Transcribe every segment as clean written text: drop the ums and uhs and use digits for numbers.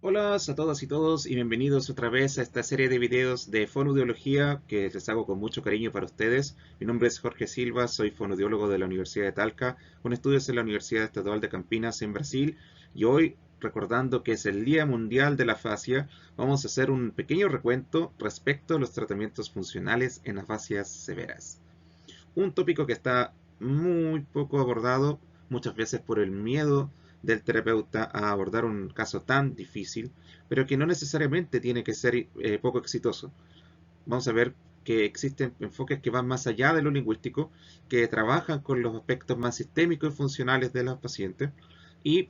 Hola a todas y todos y bienvenidos otra vez a esta serie de videos de fonoaudiología que les hago con mucho cariño para ustedes. Mi nombre es Jorge Silva, soy fonoaudiólogo de la Universidad de Talca, con estudios en la Universidad Estadual de Campinas en Brasil. Y hoy, recordando que es el Día Mundial de la Afasia, vamos a hacer un pequeño recuento respecto a los tratamientos funcionales en afasias severas. Un tópico que está muy poco abordado, muchas veces por el miedo del terapeuta a abordar un caso tan difícil, pero que no necesariamente tiene que ser poco exitoso. Vamos a ver que existen enfoques que van más allá de lo lingüístico, que trabajan con los aspectos más sistémicos y funcionales de los pacientes y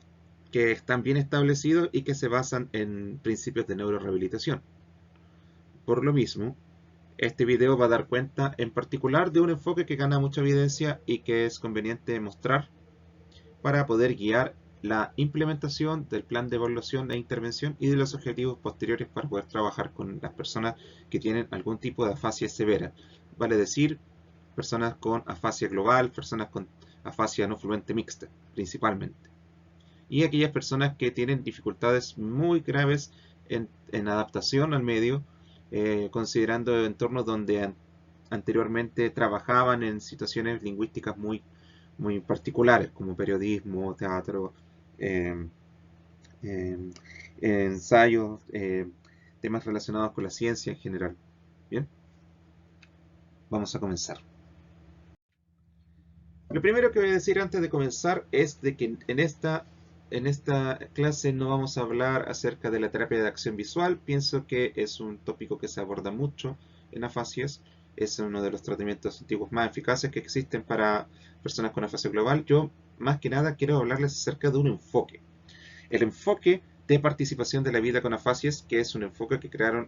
que están bien establecidos y que se basan en principios de neurorehabilitación. Por lo mismo, este video va a dar cuenta en particular de un enfoque que gana mucha evidencia y que es conveniente mostrar para poder guiar la implementación del plan de evaluación e intervención y de los objetivos posteriores para poder trabajar con las personas que tienen algún tipo de afasia severa. Vale decir, personas con afasia global, personas con afasia no fluente mixta, principalmente. Y aquellas personas que tienen dificultades muy graves en adaptación al medio, considerando entornos donde anteriormente trabajaban en situaciones lingüísticas muy particulares, como periodismo, teatro, eh, eh, ensayos, temas relacionados con la ciencia en general. Bien, vamos a comenzar. Lo primero que voy a decir antes de comenzar es de que en esta clase no vamos a hablar acerca de la terapia de acción visual. Pienso que es un tópico que se aborda mucho en afasias. Es uno de los tratamientos antiguos más eficaces que existen para personas con afasia global. Yo, más que nada, quiero hablarles acerca de un enfoque. El enfoque de participación de la vida con afasias, que es un enfoque que crearon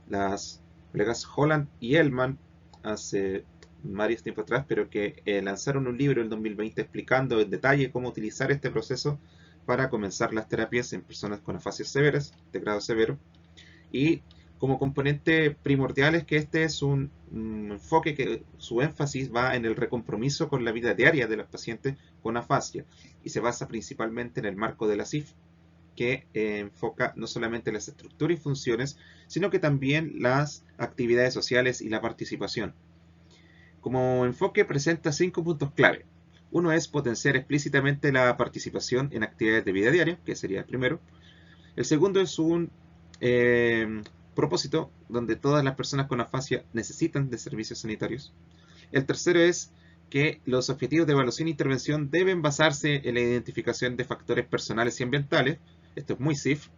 las colegas Holland y Ellman hace varios tiempo atrás, pero que lanzaron un libro en 2020 explicando en detalle cómo utilizar este proceso para comenzar las terapias en personas con afasias severas, de grado severo. Y como componente primordial es que este es un enfoque que su énfasis va en el recompromiso con la vida diaria de los pacientes con afasia y se basa principalmente en el marco de la CIF, que enfoca no solamente las estructuras y funciones, sino que también las actividades sociales y la participación. Como enfoque presenta 5 puntos clave. Uno es potenciar explícitamente la participación en actividades de vida diaria, que sería el primero. El segundo es un eh, propósito donde todas las personas con afasia necesitan de servicios sanitarios. El tercero es que los objetivos de evaluación e intervención deben basarse en la identificación de factores personales y ambientales. Esto es muy SIF.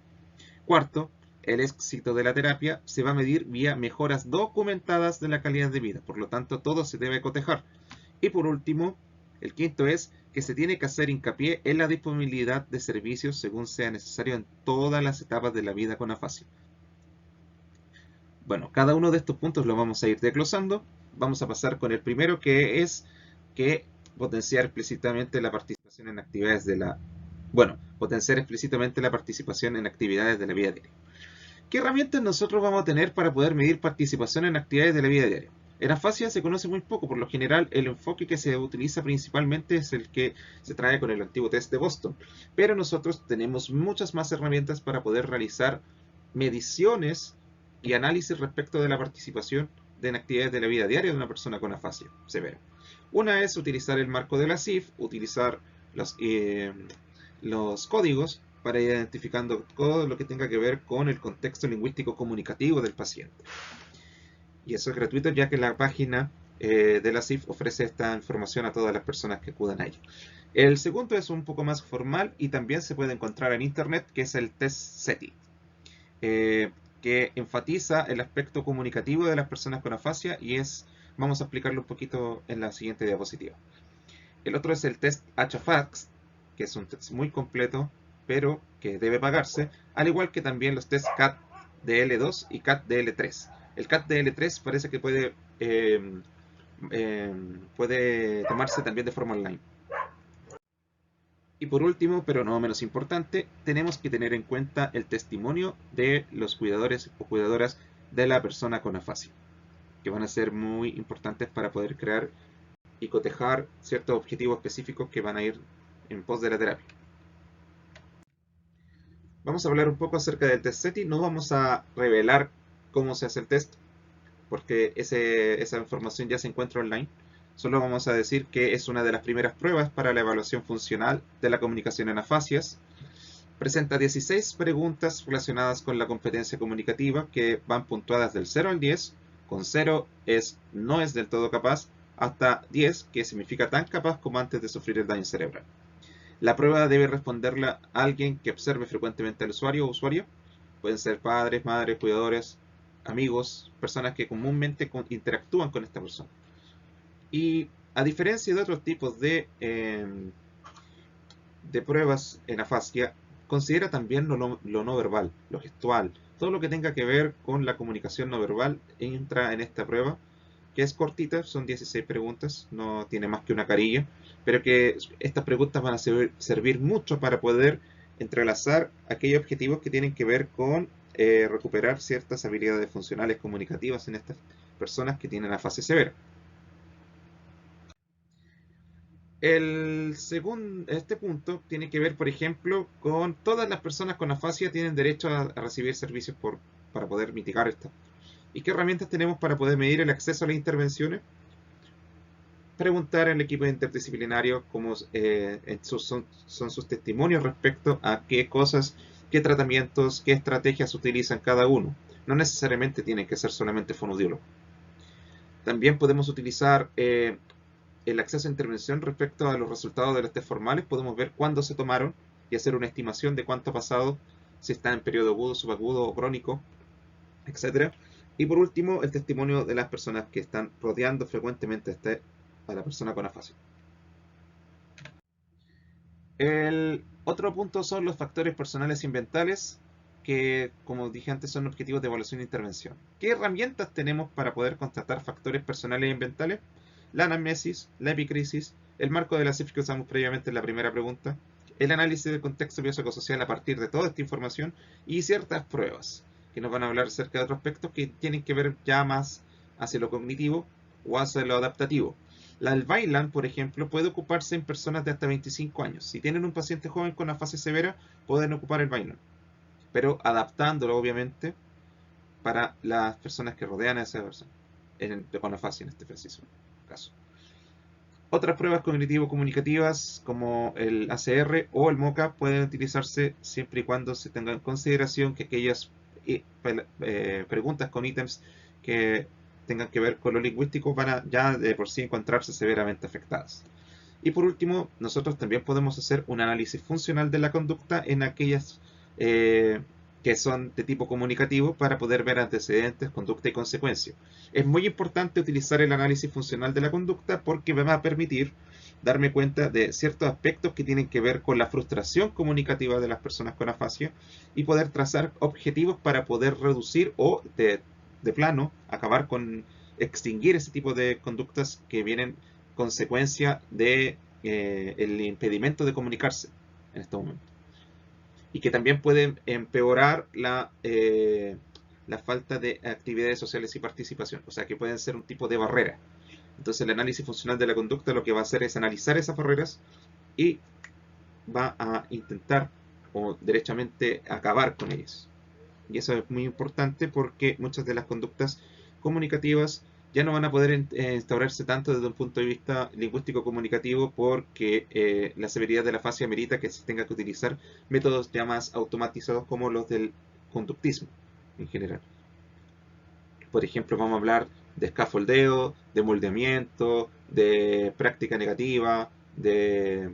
Cuarto, el éxito de la terapia se va a medir vía mejoras documentadas de la calidad de vida, por lo tanto todo se debe cotejar. Y por último, el quinto es que se tiene que hacer hincapié en la disponibilidad de servicios según sea necesario en todas las etapas de la vida con afasia. Bueno, cada uno de estos puntos lo vamos a ir desglosando. Vamos a pasar con el primero, que es que potenciar explícitamente la participación en actividades de la... Bueno, potenciar explícitamente la participación en actividades de la vida diaria. ¿Qué herramientas nosotros vamos a tener para poder medir participación en actividades de la vida diaria? En afasia se conoce muy poco, por lo general el enfoque que se utiliza principalmente es el que se trae con el antiguo test de Boston, pero nosotros tenemos muchas más herramientas para poder realizar mediciones y análisis respecto de la participación en actividades de la vida diaria de una persona con afasia severa. Una es utilizar el marco de la CIF, utilizar los códigos para ir identificando todo lo que tenga que ver con el contexto lingüístico comunicativo del paciente. Y eso es gratuito ya que la página de la CIF ofrece esta información a todas las personas que acudan a ella. El segundo es un poco más formal y también se puede encontrar en internet, que es el test SETI, que enfatiza el aspecto comunicativo de las personas con afasia y vamos a explicarlo un poquito en la siguiente diapositiva. El otro es el test HFAX, que es un test muy completo, pero que debe pagarse, al igual que también los tests CAT-DL2 y CAT-DL3. El CAT-DL3 parece que puede tomarse también de forma online. Y por último, pero no menos importante, tenemos que tener en cuenta el testimonio de los cuidadores o cuidadoras de la persona con afasia, que van a ser muy importantes para poder crear y cotejar ciertos objetivos específicos que van a ir en pos de la terapia. Vamos a hablar un poco acerca del test SETI. No vamos a revelar cómo se hace el test, porque esa información ya se encuentra online. Solo vamos a decir que es una de las primeras pruebas para la evaluación funcional de la comunicación en afasias. Presenta 16 preguntas relacionadas con la competencia comunicativa que van puntuadas del 0 al 10, con 0 no es del todo capaz, hasta 10, que significa tan capaz como antes de sufrir el daño cerebral. La prueba debe responderla a alguien que observe frecuentemente al usuario o usuaria. Pueden ser padres, madres, cuidadores, amigos, personas que comúnmente interactúan con esta persona. Y a diferencia de otros tipos de pruebas en afasia, considera también lo no verbal, lo gestual. Todo lo que tenga que ver con la comunicación no verbal entra en esta prueba, que es cortita, son 16 preguntas, no tiene más que una carilla, pero que estas preguntas van a servir mucho para poder entrelazar aquellos objetivos que tienen que ver con recuperar ciertas habilidades funcionales comunicativas en estas personas que tienen afasia severa. Este punto tiene que ver, por ejemplo, con todas las personas con afasia tienen derecho a recibir servicios para poder mitigar esto. ¿Y qué herramientas tenemos para poder medir el acceso a las intervenciones? Preguntar al equipo interdisciplinario cómo son sus testimonios respecto a qué cosas, qué tratamientos, qué estrategias utilizan cada uno. No necesariamente tienen que ser solamente fonoaudiólogos. También podemos utilizar el acceso a intervención respecto a los resultados de los test formales. Podemos ver cuándo se tomaron y hacer una estimación de cuánto ha pasado, si está en periodo agudo, subagudo o crónico, etc. Y por último, el testimonio de las personas que están rodeando frecuentemente a la persona con afasia. El otro punto son los factores personales y ambientales, que, como dije antes, son objetivos de evaluación e intervención. ¿Qué herramientas tenemos para poder constatar factores personales y ambientales? La anamnesis, la epicrisis, el marco de la CIF que usamos previamente en la primera pregunta, el análisis del contexto biopsicosocial a partir de toda esta información y ciertas pruebas que nos van a hablar acerca de otros aspectos que tienen que ver ya más hacia lo cognitivo o hacia lo adaptativo. El Vineland, por ejemplo, puede ocuparse en personas de hasta 25 años. Si tienen un paciente joven con afasia severa, pueden ocupar el Vineland, pero adaptándolo, obviamente, para las personas que rodean a esa persona, con afasia en este preciso caso. Otras pruebas cognitivo-comunicativas como el ACR o el MOCA pueden utilizarse siempre y cuando se tenga en consideración que aquellas preguntas con ítems que tengan que ver con lo lingüístico van a ya de por sí encontrarse severamente afectadas. Y por último, nosotros también podemos hacer un análisis funcional de la conducta en aquellas que son de tipo comunicativo para poder ver antecedentes, conducta y consecuencia. Es muy importante utilizar el análisis funcional de la conducta porque me va a permitir darme cuenta de ciertos aspectos que tienen que ver con la frustración comunicativa de las personas con afasia y poder trazar objetivos para poder reducir o de plano acabar con extinguir ese tipo de conductas que vienen consecuencia de el impedimento de comunicarse en este momento, y que también pueden empeorar la falta de actividades sociales y participación, o sea que pueden ser un tipo de barrera. Entonces el análisis funcional de la conducta lo que va a hacer es analizar esas barreras y va a intentar o derechamente acabar con ellas. Y eso es muy importante porque muchas de las conductas comunicativas ya no van a poder instaurarse tanto desde un punto de vista lingüístico-comunicativo porque la severidad de la afasia amerita que se tenga que utilizar métodos ya más automatizados como los del conductismo en general. Por ejemplo, vamos a hablar de escafoldeo, de moldeamiento, de práctica negativa, de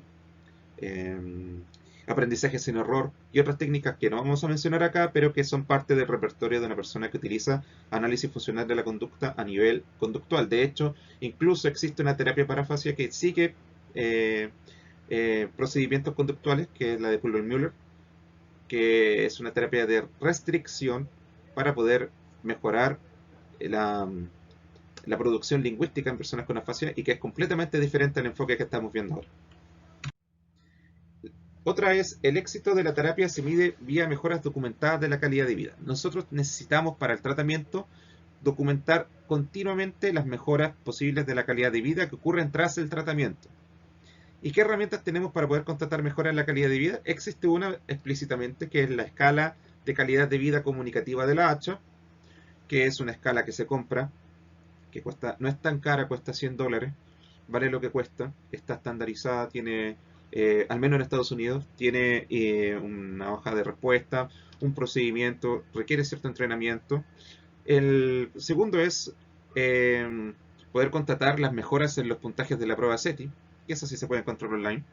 aprendizaje sin error y otras técnicas que no vamos a mencionar acá, pero que son parte del repertorio de una persona que utiliza análisis funcional de la conducta a nivel conductual. De hecho, incluso existe una terapia para afasia que sigue procedimientos conductuales, que es la de Pulver-Müller, que es una terapia de restricción para poder mejorar la producción lingüística en personas con afasia y que es completamente diferente al enfoque que estamos viendo ahora. Otra es, el éxito de la terapia se mide vía mejoras documentadas de la calidad de vida. Nosotros necesitamos para el tratamiento documentar continuamente las mejoras posibles de la calidad de vida que ocurren tras el tratamiento. ¿Y qué herramientas tenemos para poder constatar mejoras en la calidad de vida? Existe una explícitamente que es la escala de calidad de vida comunicativa de la ACHA, que es una escala que se compra, que cuesta, no es tan cara, cuesta $100, vale lo que cuesta, está estandarizada, tiene, al menos en Estados Unidos, tiene una hoja de respuesta, un procedimiento, requiere cierto entrenamiento. El segundo es poder constatar las mejoras en los puntajes de la prueba SETI, que eso sí se puede encontrar online.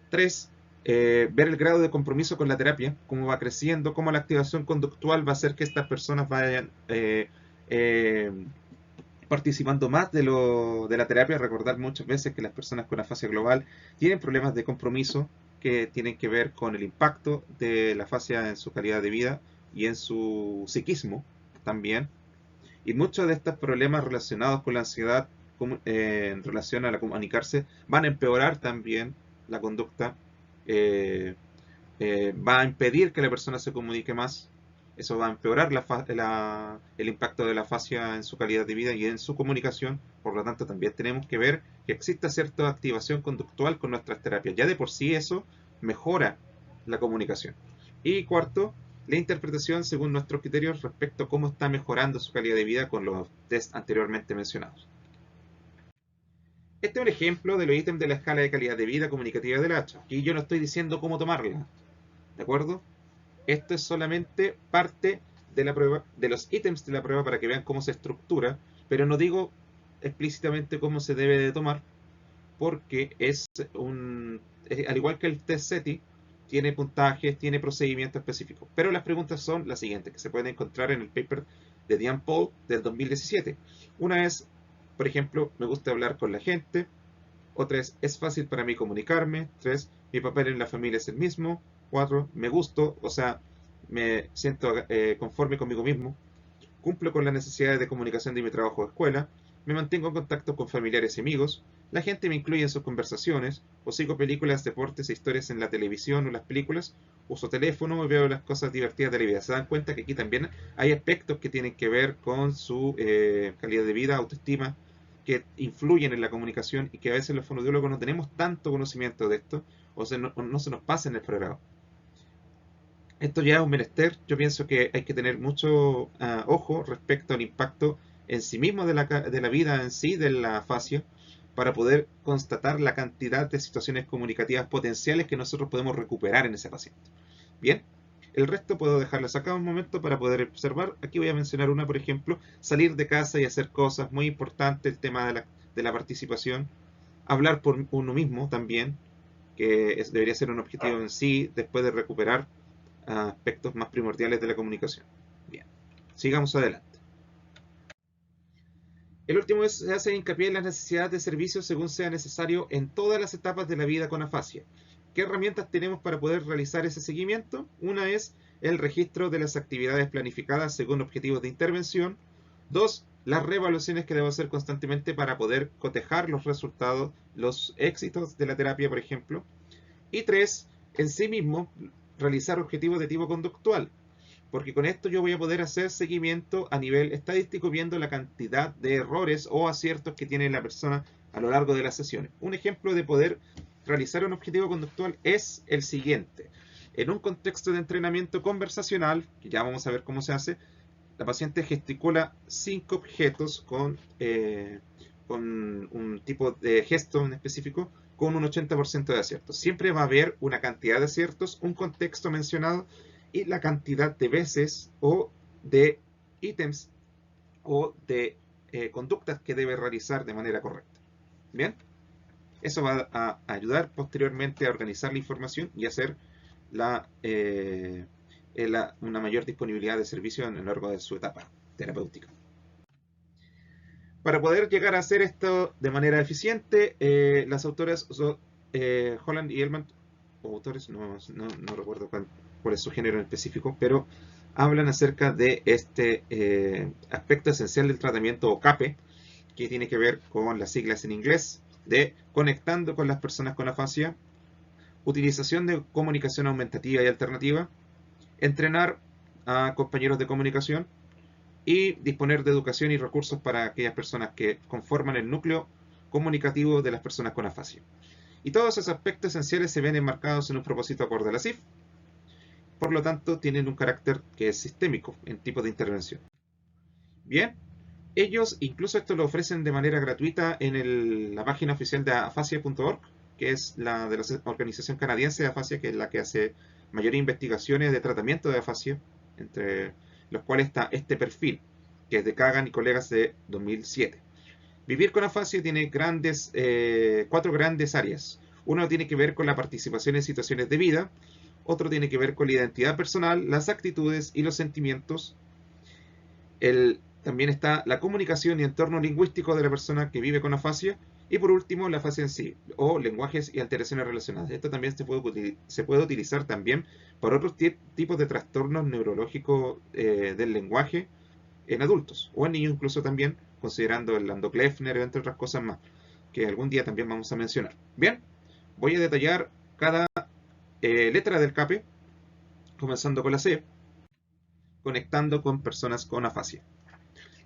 3. Ver el grado de compromiso con la terapia, cómo va creciendo, cómo la activación conductual va a hacer que estas personas vayan participando más de la terapia. Recordar muchas veces que las personas con afasia global tienen problemas de compromiso que tienen que ver con el impacto de la afasia en su calidad de vida y en su psiquismo también. Y muchos de estos problemas relacionados con la ansiedad en relación a la comunicarse van a empeorar también la conducta, eh, va a impedir que la persona se comunique más, eso va a empeorar el impacto de la fascia en su calidad de vida y en su comunicación. Por lo tanto, también tenemos que ver que exista cierta activación conductual con nuestras terapias. Ya de por sí eso mejora la comunicación. Y cuarto, la interpretación según nuestros criterios respecto a cómo está mejorando su calidad de vida con los test anteriormente mencionados. Este es un ejemplo de los ítems de la escala de calidad de vida comunicativa del hacha. Aquí yo no estoy diciendo cómo tomarla, ¿de acuerdo? Esto es solamente parte de la prueba, de los ítems de la prueba para que vean cómo se estructura, pero no digo explícitamente cómo se debe de tomar, porque al igual que el test SETI, tiene puntajes, tiene procedimientos específicos. Pero las preguntas son las siguientes, que se pueden encontrar en el paper de Diane Paul del 2017. Una es, por ejemplo, me gusta hablar con la gente. Otra es fácil para mí comunicarme. 3, mi papel en la familia es el mismo. 4, me gusto, o sea, me siento conforme conmigo mismo. Cumplo con las necesidades de comunicación de mi trabajo o escuela. Me mantengo en contacto con familiares y amigos. La gente me incluye en sus conversaciones. O sigo películas, deportes e historias en la televisión o las películas. Uso teléfono y veo las cosas divertidas de la vida. Se dan cuenta que aquí también hay aspectos que tienen que ver con su calidad de vida, autoestima, que influyen en la comunicación y que a veces los fonoaudiólogos no tenemos tanto conocimiento de esto o no se nos pasa en el programa. Esto ya es un menester. Yo pienso que hay que tener mucho ojo respecto al impacto en sí mismo de la vida en sí, de la afasia, para poder constatar la cantidad de situaciones comunicativas potenciales que nosotros podemos recuperar en ese paciente. Bien, el resto puedo dejarlas acá un momento para poder observar. Aquí voy a mencionar una, por ejemplo, salir de casa y hacer cosas. Muy importante el tema de la participación. Hablar por uno mismo también, que debería ser un objetivo en sí, después de recuperar aspectos más primordiales de la comunicación. Bien, sigamos adelante. El último se hace hincapié en las necesidades de servicios según sea necesario en todas las etapas de la vida con afasia. ¿Qué herramientas tenemos para poder realizar ese seguimiento? Una es el registro de las actividades planificadas según objetivos de intervención. 2, las reevaluaciones que debo hacer constantemente para poder cotejar los resultados, los éxitos de la terapia, por ejemplo. Y 3, en sí mismo, realizar objetivos de tipo conductual, porque con esto yo voy a poder hacer seguimiento a nivel estadístico viendo la cantidad de errores o aciertos que tiene la persona a lo largo de las sesiones. Un ejemplo de poder realizar un objetivo conductual es el siguiente. En un contexto de entrenamiento conversacional, que ya vamos a ver cómo se hace, la paciente gesticula 5 objetos con un tipo de gesto en específico con un 80% de aciertos. Siempre va a haber una cantidad de aciertos, un contexto mencionado y la cantidad de veces o de ítems o de conductas que debe realizar de manera correcta. Bien, eso va a ayudar posteriormente a organizar la información y hacer una mayor disponibilidad de servicio a lo largo de su etapa terapéutica. Para poder llegar a hacer esto de manera eficiente, las autoras Holland y Elman, o autores, no recuerdo cuál es su género en específico, pero hablan acerca de este aspecto esencial del tratamiento o CAPE, que tiene que ver con las siglas en inglés, de conectando con las personas con afasia, utilización de comunicación aumentativa y alternativa, entrenar a compañeros de comunicación, y disponer de educación y recursos para aquellas personas que conforman el núcleo comunicativo de las personas con afasia. Y todos esos aspectos esenciales se ven enmarcados en un propósito acorde a la CIF. Por lo tanto, tienen un carácter que es sistémico en tipo de intervención. Bien, ellos incluso esto lo ofrecen de manera gratuita en la página oficial de afasia.org, que es la de la organización canadiense de afasia, que es la que hace mayores investigaciones de tratamiento de afasia, entre los cuales está este perfil, que es de Kagan y colegas de 2007. Vivir con afasia tiene cuatro grandes áreas. Uno tiene que ver con la participación en situaciones de vida, otro tiene que ver con la identidad personal, las actitudes y los sentimientos. También está la comunicación y entorno lingüístico de la persona que vive con afasia. Y por último, la afasia en sí, o lenguajes y alteraciones relacionadas. Esto también se puede utilizar también para otros tipos de trastornos neurológicos del lenguaje en adultos, o en niños incluso también, considerando el Landau-Kleffner, entre otras cosas más, que algún día también vamos a mencionar. Bien, voy a detallar cada letra del CAPE, comenzando con la C, conectando con personas con afasia.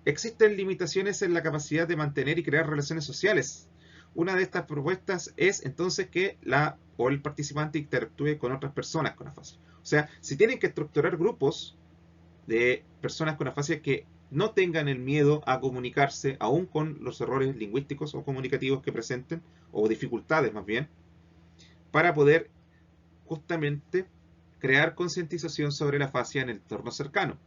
Existen limitaciones en la capacidad de mantener y crear relaciones sociales. Una de estas propuestas es entonces que el participante interactúe con otras personas con afasia. O sea, si tienen que estructurar grupos de personas con afasia que no tengan el miedo a comunicarse, aún con los errores lingüísticos o comunicativos que presenten, o dificultades más bien, para poder justamente crear concientización sobre la afasia en el entorno cercano.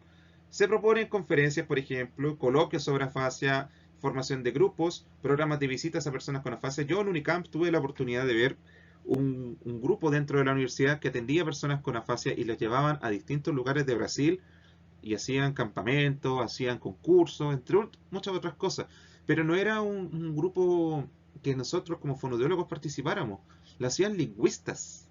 Se proponen conferencias, por ejemplo, coloquios sobre afasia, formación de grupos, programas de visitas a personas con afasia. Yo en Unicamp tuve la oportunidad de ver un grupo dentro de la universidad que atendía a personas con afasia y las llevaban a distintos lugares de Brasil y hacían campamentos, hacían concursos, entre muchas otras cosas. Pero no era un grupo que nosotros como fonoaudiólogos participáramos. Lo hacían lingüistas.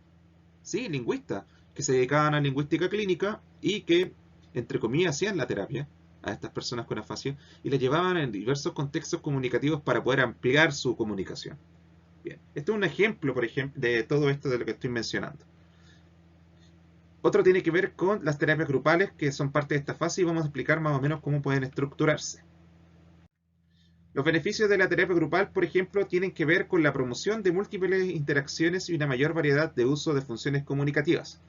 Sí, lingüistas, que se dedicaban a lingüística clínica y que, entre comillas, hacían la terapia a estas personas con afasia y las llevaban en diversos contextos comunicativos para poder ampliar su comunicación. Bien, este es un ejemplo, por ejemplo, de todo esto de lo que estoy mencionando. Otro tiene que ver con las terapias grupales, que son parte de esta fase, y vamos a explicar más o menos cómo pueden estructurarse. Los beneficios de la terapia grupal, por ejemplo, tienen que ver con la promoción de múltiples interacciones y una mayor variedad de uso de funciones comunicativas.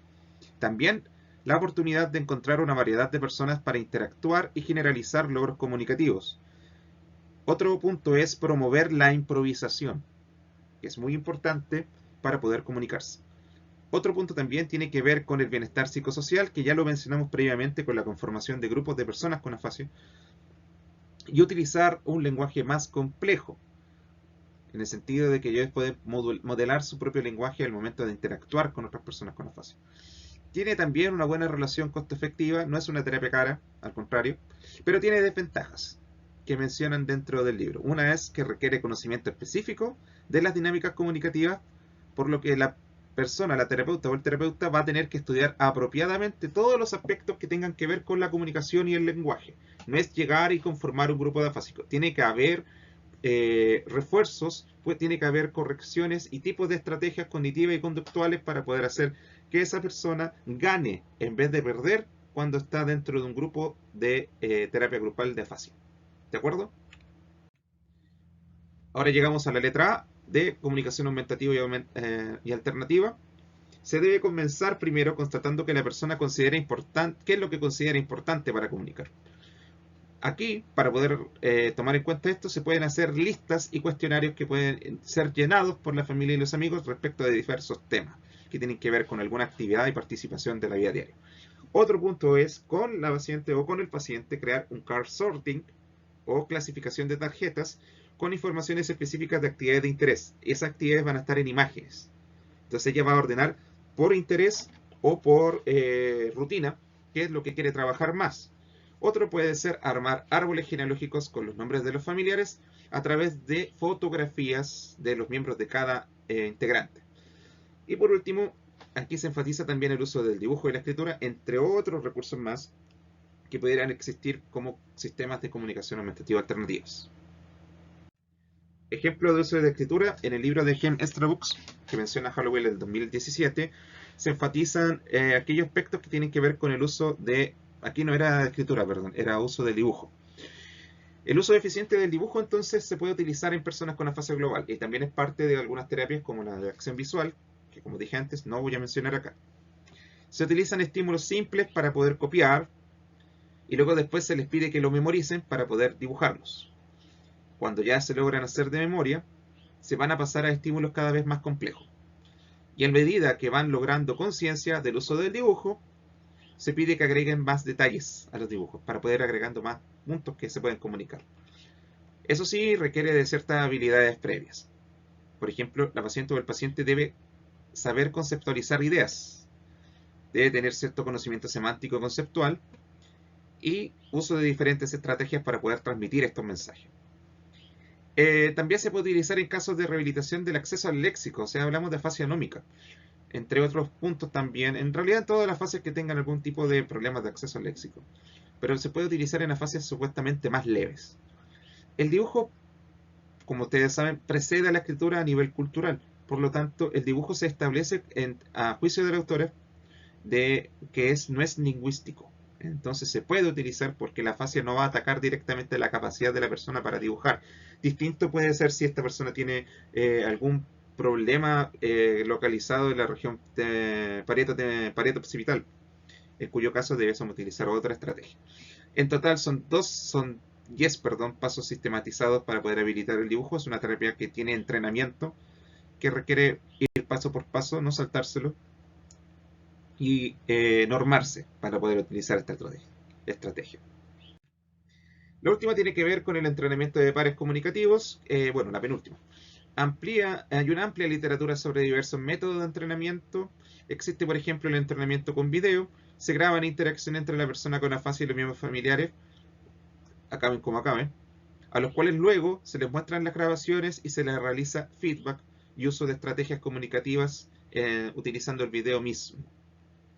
También la oportunidad de encontrar una variedad de personas para interactuar y generalizar logros comunicativos. Otro punto es promover la improvisación, que es muy importante para poder comunicarse. Otro punto también tiene que ver con el bienestar psicosocial, que ya lo mencionamos previamente con la conformación de grupos de personas con afasia, y utilizar un lenguaje más complejo, en el sentido de que ellos pueden modelar su propio lenguaje al momento de interactuar con otras personas con afasia. Tiene también una buena relación costo-efectiva, no es una terapia cara, al contrario, pero tiene desventajas que mencionan dentro del libro. Una es que requiere conocimiento específico de las dinámicas comunicativas, por lo que la persona, la terapeuta o el terapeuta va a tener que estudiar apropiadamente todos los aspectos que tengan que ver con la comunicación y el lenguaje. No es llegar y conformar un grupo de afásicos. Tiene que haber refuerzos, pues tiene que haber correcciones y tipos de estrategias cognitivas y conductuales para poder hacer que esa persona gane en vez de perder cuando está dentro de un grupo de terapia grupal de afasia. ¿De acuerdo? Ahora llegamos a la letra A de comunicación aumentativa y alternativa. Se debe comenzar primero constatando que la persona considera importante, qué es lo que considera importante para comunicar. Aquí, para poder tomar en cuenta esto, se pueden hacer listas y cuestionarios que pueden ser llenados por la familia y los amigos respecto de diversos temas que tienen que ver con alguna actividad y participación de la vida diaria. Otro punto es con la paciente o con el paciente crear un card sorting o clasificación de tarjetas con informaciones específicas de actividades de interés. Esas actividades van a estar en imágenes. Entonces ella va a ordenar por interés o por rutina qué es lo que quiere trabajar más. Otro puede ser armar árboles genealógicos con los nombres de los familiares a través de fotografías de los miembros de cada integrante. Y por último, aquí se enfatiza también el uso del dibujo y la escritura, entre otros recursos más que pudieran existir como sistemas de comunicación aumentativa alternativos. Ejemplo de uso de escritura, en el libro de Hem Extra Books, que menciona Hallowell del 2017, se enfatizan aquellos aspectos que tienen que ver con el uso de, aquí no era escritura, perdón, era uso del dibujo. El uso eficiente del dibujo entonces se puede utilizar en personas con afasia global y también es parte de algunas terapias como la de acción visual, que como dije antes no voy a mencionar acá. Se utilizan estímulos simples para poder copiar y luego después se les pide que lo memoricen para poder dibujarlos. Cuando ya se logran hacer de memoria, se van a pasar a estímulos cada vez más complejos. Y a medida que van logrando conciencia del uso del dibujo, se pide que agreguen más detalles a los dibujos para poder agregando más puntos que se pueden comunicar. Eso sí requiere de ciertas habilidades previas. Por ejemplo, la paciente o el paciente debe saber conceptualizar ideas, debe tener cierto conocimiento semántico conceptual y uso de diferentes estrategias para poder transmitir estos mensajes. También se puede utilizar en casos de rehabilitación del acceso al léxico, o sea, hablamos de afasia nómica, entre otros puntos también, en realidad en todas las fases que tengan algún tipo de problemas de acceso al léxico, pero se puede utilizar en afasias supuestamente más leves. El dibujo, como ustedes saben, precede a la escritura a nivel cultural, por lo tanto, el dibujo se establece a juicio del autor de que no es lingüístico. Entonces se puede utilizar porque la afasia no va a atacar directamente la capacidad de la persona para dibujar. Distinto puede ser si esta persona tiene algún problema localizado en la región parieto-occipital, en cuyo caso debemos utilizar otra estrategia. En total son 10 pasos sistematizados para poder habilitar el dibujo. Es una terapia que tiene entrenamiento, que requiere ir paso por paso, no saltárselo, y normarse para poder utilizar esta estrategia. La última tiene que ver con el entrenamiento de pares comunicativos. Bueno, la penúltima. Hay una amplia literatura sobre diversos métodos de entrenamiento. Existe, por ejemplo, el entrenamiento con video. Se graba en interacción entre la persona con afasia y los miembros familiares, acaben como acaben, a los cuales luego se les muestran las grabaciones y se les realiza feedback y uso de estrategias comunicativas utilizando el video mismo.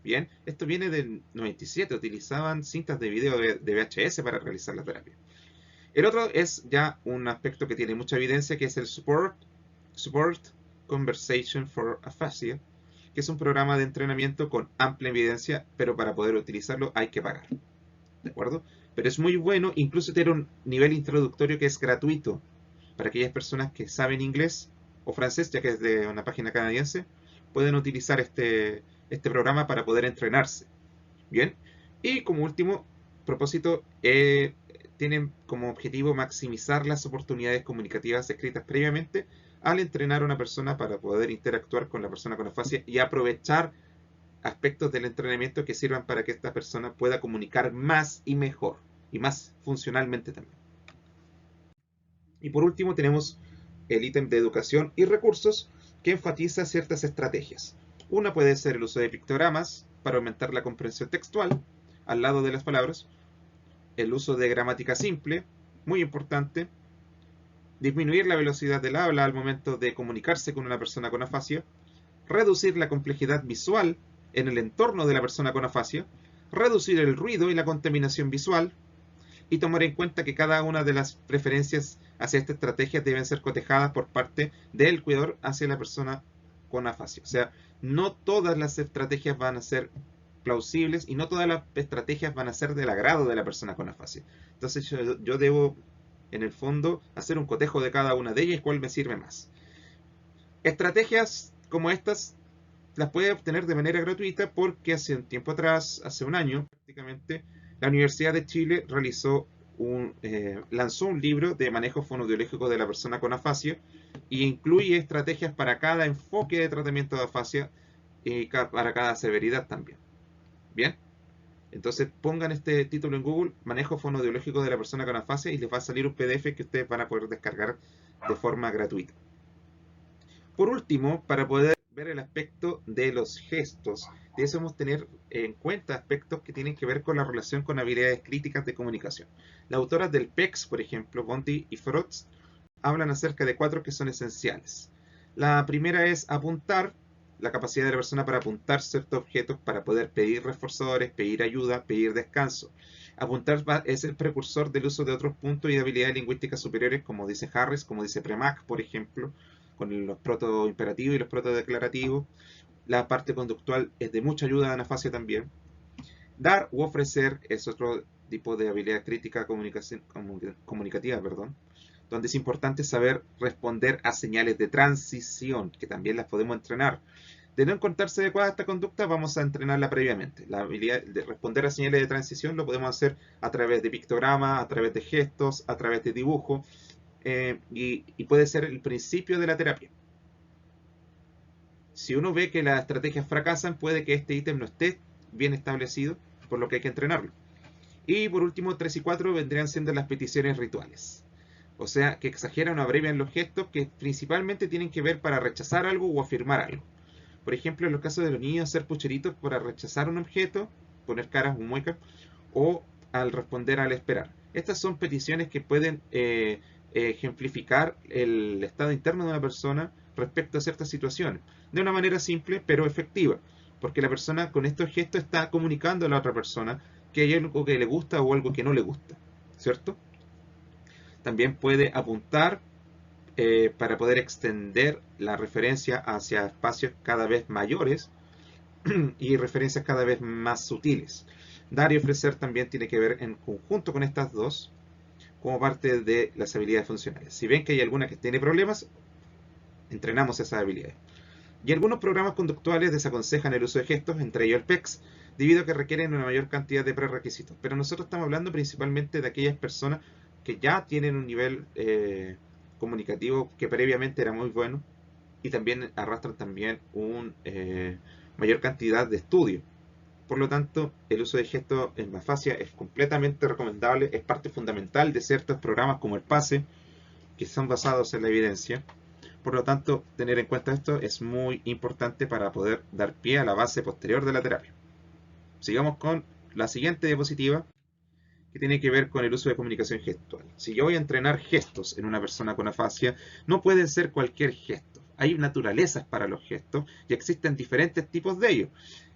Bien, esto viene del 97, utilizaban cintas de video de VHS para realizar la terapia. El otro es ya un aspecto que tiene mucha evidencia, que es el Support Conversation for Aphasia, que es un programa de entrenamiento con amplia evidencia, pero para poder utilizarlo hay que pagar. ¿De acuerdo? Pero es muy bueno, incluso tiene un nivel introductorio que es gratuito para aquellas personas que saben inglés o francés, ya que es de una página canadiense, pueden utilizar este programa para poder entrenarse. Bien, y como último propósito, tienen como objetivo maximizar las oportunidades comunicativas escritas previamente al entrenar a una persona para poder interactuar con la persona con afasia y aprovechar aspectos del entrenamiento que sirvan para que esta persona pueda comunicar más y mejor y más funcionalmente también. Y por último tenemos el ítem de educación y recursos que enfatiza ciertas estrategias. Una puede ser el uso de pictogramas para aumentar la comprensión textual al lado de las palabras, el uso de gramática simple, muy importante, disminuir la velocidad del habla al momento de comunicarse con una persona con afasia, reducir la complejidad visual en el entorno de la persona con afasia, reducir el ruido y la contaminación visual, y tomar en cuenta que cada una de las preferencias hacia esta estrategia deben ser cotejadas por parte del cuidador hacia la persona con afasia. O sea, no todas las estrategias van a ser plausibles y no todas las estrategias van a ser del agrado de la persona con afasia. Entonces yo debo, en el fondo, hacer un cotejo de cada una de ellas y cuál me sirve más. Estrategias como estas las puede obtener de manera gratuita porque hace un tiempo atrás, hace un año prácticamente, la Universidad de Chile lanzó un libro de manejo fonoaudiológico de la persona con afasia y incluye estrategias para cada enfoque de tratamiento de afasia y para cada severidad también. Bien, entonces pongan este título en Google, manejo fonoaudiológico de la persona con afasia, y les va a salir un PDF que ustedes van a poder descargar de forma gratuita. Por último, para poder ver el aspecto de los gestos, debemos tener en cuenta aspectos que tienen que ver con la relación con habilidades críticas de comunicación. Las autoras del PECS, por ejemplo, Bondi y Frotz, hablan acerca de 4 que son esenciales. La primera es apuntar, la capacidad de la persona para apuntar ciertos objetos para poder pedir reforzadores, pedir ayuda, pedir descanso. Apuntar es el precursor del uso de otros puntos y de habilidades lingüísticas superiores, como dice Harris, como dice Premack, por ejemplo, con los proto-imperativos y los proto-declarativos. La parte conductual es de mucha ayuda en afasia también. Dar u ofrecer es otro tipo de habilidad crítica comunicativa, perdón, donde es importante saber responder a señales de transición, que también las podemos entrenar. De no encontrarse adecuada esta conducta, vamos a entrenarla previamente. La habilidad de responder a señales de transición lo podemos hacer a través de pictogramas, a través de gestos, a través de dibujo, y puede ser el principio de la terapia. Si uno ve que las estrategias fracasan, puede que este ítem no esté bien establecido, por lo que hay que entrenarlo. Y por último, 3 y 4 vendrían siendo las peticiones rituales. O sea, que exageran o abrevian los gestos que principalmente tienen que ver para rechazar algo o afirmar algo. Por ejemplo, en los casos de los niños, hacer pucheritos para rechazar un objeto, poner caras o muecas, o al responder al esperar. Estas son peticiones que pueden ejemplificar el estado interno de una persona respecto a ciertas situaciones, de una manera simple pero efectiva, porque la persona con estos gestos está comunicando a la otra persona que hay algo que le gusta o algo que no le gusta, ¿cierto? También puede apuntar para poder extender la referencia hacia espacios cada vez mayores y referencias cada vez más sutiles. Dar y ofrecer también tiene que ver en conjunto con estas dos como parte de las habilidades funcionales. Si ven que hay alguna que tiene problemas, entrenamos esas habilidades. Y algunos programas conductuales desaconsejan el uso de gestos, entre ellos el PECS, debido a que requieren una mayor cantidad de prerequisitos. Pero nosotros estamos hablando principalmente de aquellas personas que ya tienen un nivel comunicativo que previamente era muy bueno y también arrastran también una mayor cantidad de estudio. Por lo tanto, el uso de gestos en afasia es completamente recomendable, es parte fundamental de ciertos programas como el PASE, que son basados en la evidencia. Por lo tanto, tener en cuenta esto es muy importante para poder dar pie a la base posterior de la terapia. Sigamos con la siguiente diapositiva, que tiene que ver con el uso de comunicación gestual. Si yo voy a entrenar gestos en una persona con afasia, no puede ser cualquier gesto. Hay naturalezas para los gestos y existen diferentes tipos de ellos.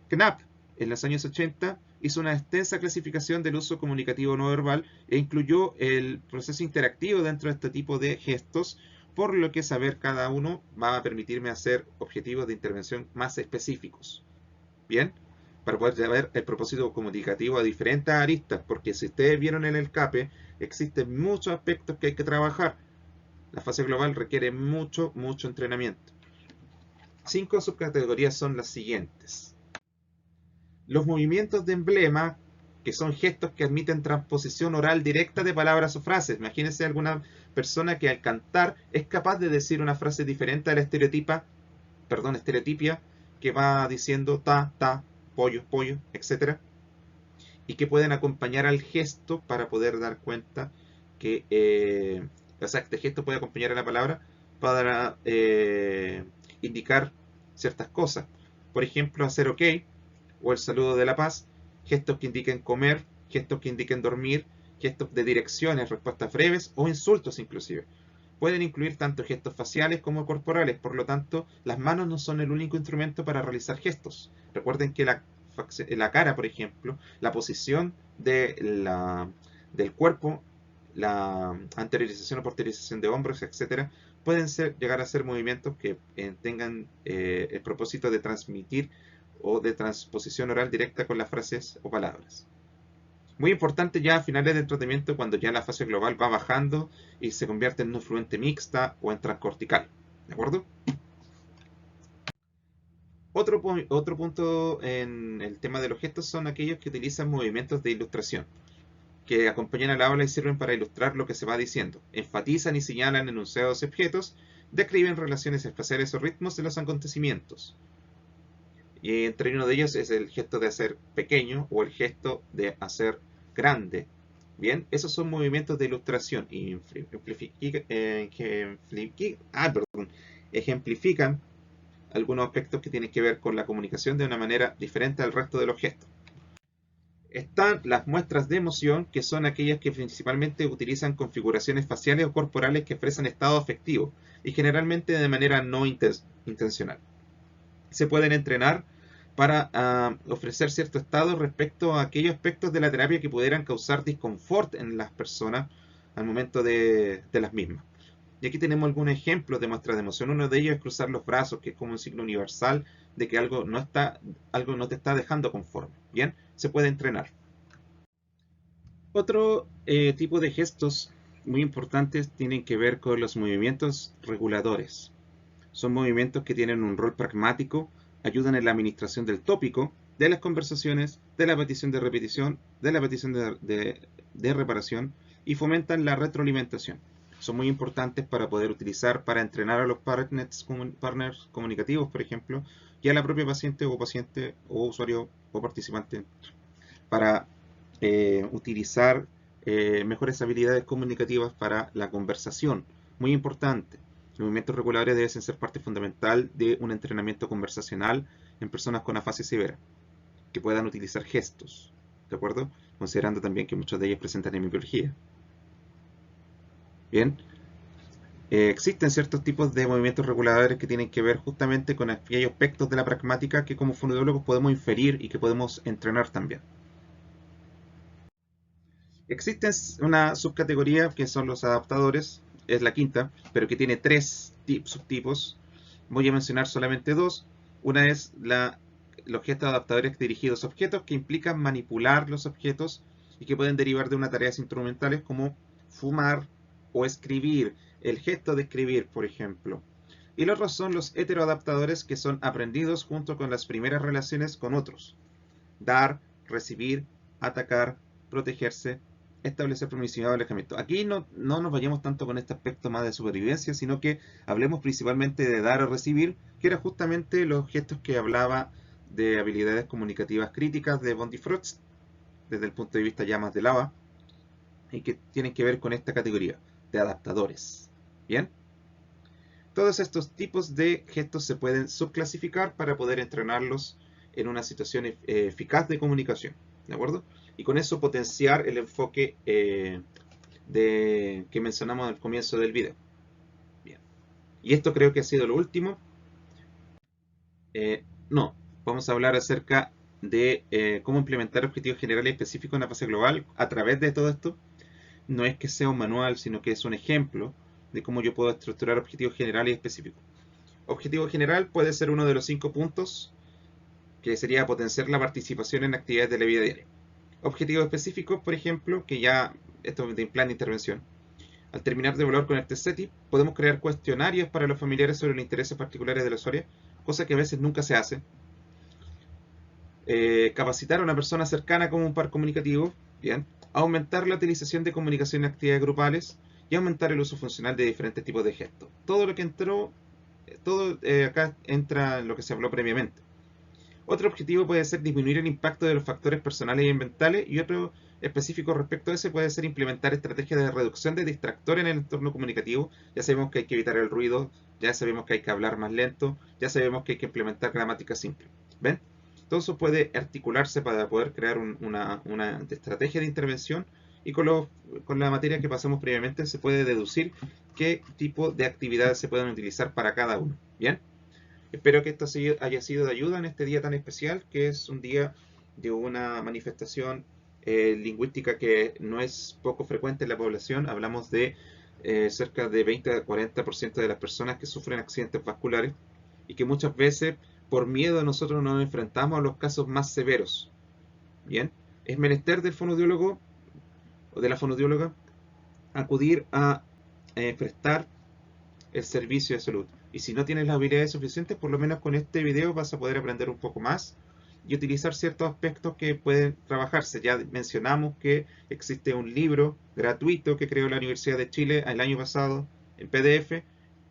Knapp, en los años 80, hizo una extensa clasificación del uso comunicativo no verbal e incluyó el proceso interactivo dentro de este tipo de gestos, por lo que saber cada uno va a permitirme hacer objetivos de intervención más específicos. Bien, para poder llevar el propósito comunicativo a diferentes aristas, porque si ustedes vieron en el CAPE, existen muchos aspectos que hay que trabajar. La fase global requiere mucho entrenamiento. 5 subcategorías son las siguientes. Los movimientos de emblema, que son gestos que admiten transposición oral directa de palabras o frases. Imagínense alguna persona que al cantar es capaz de decir una frase diferente a la estereotipia que va diciendo ta, ta, pollo, pollo, etc. Y que pueden acompañar al gesto para poder dar cuenta que, este gesto puede acompañar a la palabra para indicar ciertas cosas. Por ejemplo, hacer ok, o el saludo de la paz, gestos que indiquen comer, gestos que indiquen dormir, gestos de direcciones, respuestas breves o insultos inclusive. Pueden incluir tanto gestos faciales como corporales, por lo tanto, las manos no son el único instrumento para realizar gestos. Recuerden que la cara, por ejemplo, la posición del cuerpo, la anteriorización o posteriorización de hombros, etc., pueden llegar a ser movimientos que tengan el propósito de transmitir o de transposición oral directa con las frases o palabras. Muy importante ya a finales del tratamiento, cuando ya la fase global va bajando y se convierte en no fluente mixta o en transcortical. ¿De acuerdo? Otro punto en el tema de los gestos son aquellos que utilizan movimientos de ilustración, que acompañan al habla y sirven para ilustrar lo que se va diciendo. Enfatizan y señalan enunciados y objetos, describen relaciones espaciales o ritmos de los acontecimientos. Y entre uno de ellos es el gesto de hacer pequeño o el gesto de hacer grande. Bien, esos son movimientos de ilustración y ejemplifican algunos aspectos que tienen que ver con la comunicación de una manera diferente al resto de los gestos. Están las muestras de emoción, que son aquellas que principalmente utilizan configuraciones faciales o corporales que expresan estado afectivo y generalmente de manera no intencional. Se pueden entrenar para ofrecer cierto estado respecto a aquellos aspectos de la terapia que pudieran causar disconfort en las personas al momento de las mismas. Y aquí tenemos algunos ejemplos de muestras de emoción. Uno de ellos es cruzar los brazos, que es como un signo universal de que algo no te está dejando conforme. Bien, se puede entrenar. Otro tipo de gestos muy importantes tienen que ver con los movimientos reguladores. Son movimientos que tienen un rol pragmático, ayudan en la administración del tópico, de las conversaciones, de la petición de repetición, de la petición de reparación y fomentan la retroalimentación. Son muy importantes para poder utilizar para entrenar a los partners comunicativos, por ejemplo, y a la propia paciente o usuario o participante para utilizar mejores habilidades comunicativas para la conversación. Muy importante. Los movimientos reguladores deben ser parte fundamental de un entrenamiento conversacional en personas con afasia severa, que puedan utilizar gestos, ¿de acuerdo? Considerando también que muchos de ellos presentan hemiplurgia. Bien, existen ciertos tipos de movimientos reguladores que tienen que ver justamente con aquellos aspectos de la pragmática que como fonodiólogos podemos inferir y que podemos entrenar también. Existe una subcategoría que son los adaptadores, es la quinta, pero que tiene tres subtipos. Voy a mencionar solamente dos. Una es los gestos adaptadores dirigidos a objetos, que implican manipular los objetos y que pueden derivar de unas tareas instrumentales como fumar o escribir. El gesto de escribir, por ejemplo. Y los otros son los heteroadaptadores, que son aprendidos junto con las primeras relaciones con otros. Dar, recibir, atacar, protegerse, establecer permisividad o alejamiento. Aquí no nos vayamos tanto con este aspecto más de supervivencia, sino que hablemos principalmente de dar o recibir, que eran justamente los gestos que hablaba de habilidades comunicativas críticas de von Difrost, desde el punto de vista ya más de Lava, y que tienen que ver con esta categoría de adaptadores. ¿Bien? Todos estos tipos de gestos se pueden subclasificar para poder entrenarlos en una situación eficaz de comunicación, ¿de acuerdo? Y con eso potenciar el enfoque que mencionamos al comienzo del video. Bien. Y esto creo que ha sido lo último. No, vamos a hablar acerca de cómo implementar objetivos generales y específicos en la fase global a través de todo esto. No es que sea un manual, sino que es un ejemplo de cómo yo puedo estructurar objetivos generales y específicos. Objetivo general puede ser uno de los 5 puntos, que sería potenciar la participación en actividades de la vida diaria. Objetivos específicos, por ejemplo, que ya esto es de plan de intervención. Al terminar de evaluar con este SETI, podemos crear cuestionarios para los familiares sobre los intereses particulares de la usuaria, cosa que a veces nunca se hace. Capacitar a una persona cercana como un par comunicativo, bien. Aumentar la utilización de comunicación en actividades grupales y aumentar el uso funcional de diferentes tipos de gestos. Todo lo que entró, todo acá entra en lo que se habló previamente. Otro objetivo puede ser disminuir el impacto de los factores personales y ambientales, y otro específico respecto a ese puede ser implementar estrategias de reducción de distractores en el entorno comunicativo. Ya sabemos que hay que evitar el ruido, ya sabemos que hay que hablar más lento, ya sabemos que hay que implementar gramática simple. ¿Ven? Todo eso puede articularse para poder crear una estrategia de intervención, y con la materia que pasamos previamente se puede deducir qué tipo de actividades se pueden utilizar para cada uno. ¿Bien? Espero que esto haya sido de ayuda en este día tan especial, que es un día de una manifestación lingüística que no es poco frecuente en la población. Hablamos de cerca de 20 a 40% de las personas que sufren accidentes vasculares, y que muchas veces por miedo nosotros nos enfrentamos a los casos más severos. Bien, es menester del fonodiólogo o de la fonodióloga acudir a prestar el servicio de salud. Y si no tienes las habilidades suficientes, por lo menos con este video vas a poder aprender un poco más y utilizar ciertos aspectos que pueden trabajarse. Ya mencionamos que existe un libro gratuito que creó la Universidad de Chile el año pasado en PDF,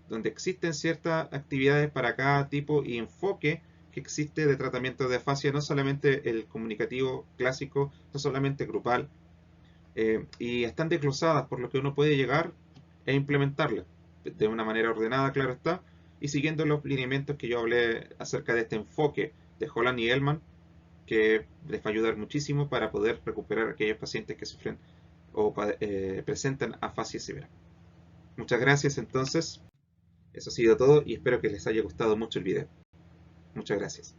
donde existen ciertas actividades para cada tipo y enfoque que existe de tratamiento de afasia, no solamente el comunicativo clásico, no solamente grupal, y están desglosadas, por lo que uno puede llegar e implementarlas de una manera ordenada, claro está, y siguiendo los lineamientos que yo hablé acerca de este enfoque de Holland y Ellman, que les va a ayudar muchísimo para poder recuperar a aquellos pacientes que sufren o presentan afasia severa. Muchas gracias entonces, eso ha sido todo y espero que les haya gustado mucho el video. Muchas gracias.